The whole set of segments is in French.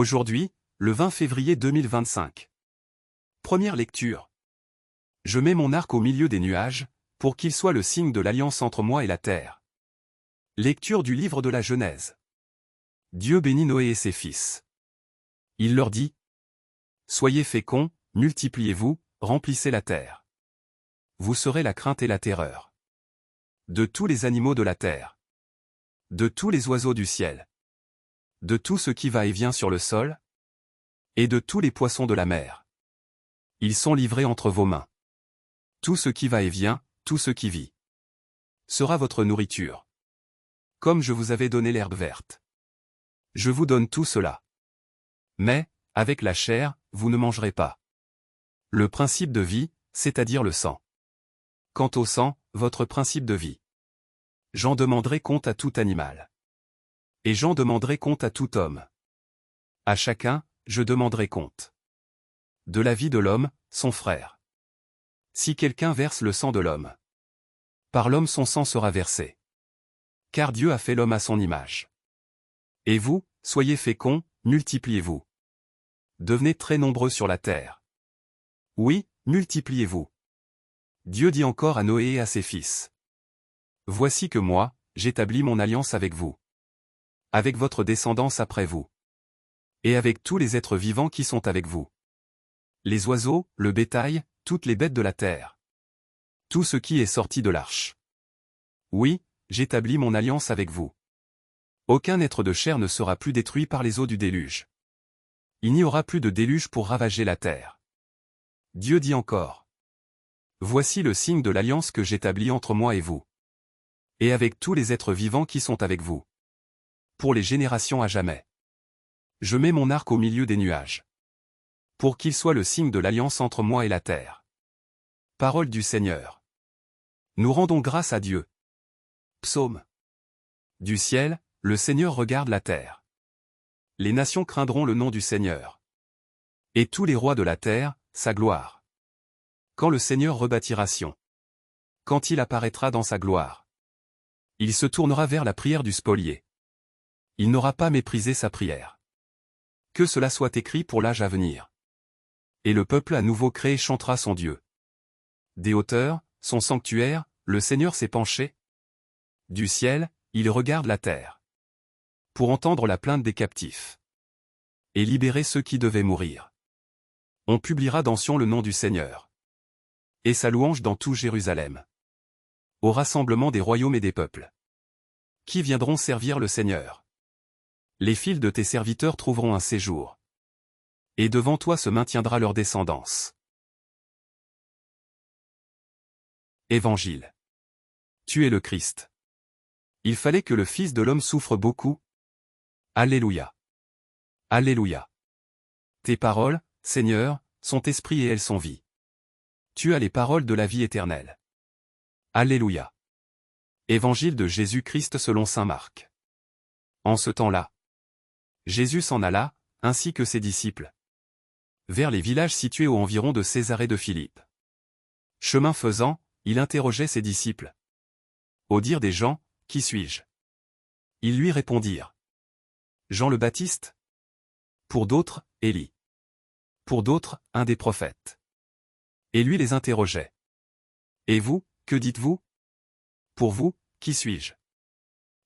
Aujourd'hui, le 20 février 2025. Première lecture. Je mets mon arc au milieu des nuages, pour qu'il soit le signe de l'alliance entre moi et la terre. Lecture du livre de la Genèse. Dieu bénit Noé et ses fils. Il leur dit: Soyez féconds, multipliez-vous, remplissez la terre. Vous serez la crainte et la terreur de tous les animaux de la terre, de tous les oiseaux du ciel, de tout ce qui va et vient sur le sol, et de tous les poissons de la mer. Ils sont livrés entre vos mains. Tout ce qui va et vient, tout ce qui vit, sera votre nourriture. Comme je vous avais donné l'herbe verte, je vous donne tout cela. Mais, avec la chair, vous ne mangerez pas le principe de vie, c'est-à-dire le sang. Quant au sang, votre principe de vie. J'en demanderai compte à tout animal. Et j'en demanderai compte à tout homme. À chacun, je demanderai compte de la vie de l'homme, son frère. Si quelqu'un verse le sang de l'homme, par l'homme son sang sera versé. Car Dieu a fait l'homme à son image. Et vous, soyez féconds, multipliez-vous. Devenez très nombreux sur la terre. Oui, multipliez-vous. Dieu dit encore à Noé et à ses fils: Voici que moi, j'établis mon alliance avec vous, avec votre descendance après vous, et avec tous les êtres vivants qui sont avec vous. Les oiseaux, le bétail, toutes les bêtes de la terre. Tout ce qui est sorti de l'arche. Oui, j'établis mon alliance avec vous. Aucun être de chair ne sera plus détruit par les eaux du déluge. Il n'y aura plus de déluge pour ravager la terre. Dieu dit encore: Voici le signe de l'alliance que j'établis entre moi et vous, et avec tous les êtres vivants qui sont avec vous, pour les générations à jamais. Je mets mon arc au milieu des nuages, pour qu'il soit le signe de l'alliance entre moi et la terre. Parole du Seigneur. Nous rendons grâce à Dieu. Psaume. Du ciel, le Seigneur regarde la terre. Les nations craindront le nom du Seigneur. Et tous les rois de la terre, sa gloire. Quand le Seigneur rebâtira Sion. Quand il apparaîtra dans sa gloire. Il se tournera vers la prière du spolié. Il n'aura pas méprisé sa prière. Que cela soit écrit pour l'âge à venir. Et le peuple à nouveau créé chantera son Dieu. Des hauteurs, son sanctuaire, le Seigneur s'est penché. Du ciel, il regarde la terre. Pour entendre la plainte des captifs. Et libérer ceux qui devaient mourir. On publiera dans Sion le nom du Seigneur. Et sa louange dans tout Jérusalem. Au rassemblement des royaumes et des peuples. Qui viendront servir le Seigneur. Les fils de tes serviteurs trouveront un séjour. Et devant toi se maintiendra leur descendance. Évangile. Tu es le Christ. Il fallait que le Fils de l'homme souffre beaucoup. Alléluia. Alléluia. Tes paroles, Seigneur, sont esprit et elles sont vie. Tu as les paroles de la vie éternelle. Alléluia. Évangile de Jésus-Christ selon saint Marc. En ce temps-là, Jésus s'en alla, ainsi que ses disciples, vers les villages situés aux environs de Césarée de Philippe. Chemin faisant, il interrogeait ses disciples. Au dire des gens, qui suis-je? Ils lui répondirent: Jean le Baptiste. Pour d'autres, Élie. Pour d'autres, un des prophètes. Et lui les interrogeait. Et vous, que dites-vous? Pour vous, qui suis-je?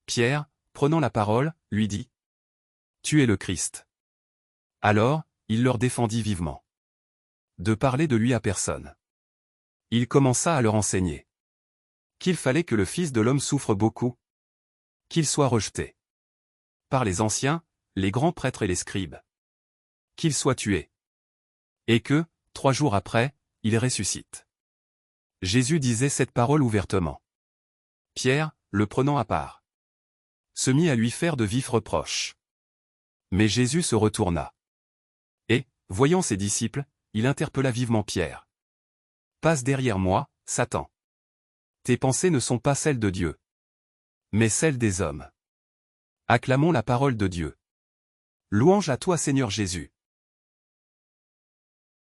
Pierre, prenant la parole, lui dit: Tu es le Christ. Alors, il leur défendit vivement de parler de lui à personne. Il commença à leur enseigner qu'il fallait que le Fils de l'homme souffre beaucoup, qu'il soit rejeté par les anciens, les grands prêtres et les scribes, qu'il soit tué, et que, 3 jours après, il ressuscite. Jésus disait cette parole ouvertement. Pierre, le prenant à part, se mit à lui faire de vifs reproches. Mais Jésus se retourna. Et, voyant ses disciples, il interpella vivement Pierre. Passe derrière moi, Satan. Tes pensées ne sont pas celles de Dieu, mais celles des hommes. Acclamons la parole de Dieu. Louange à toi Seigneur Jésus.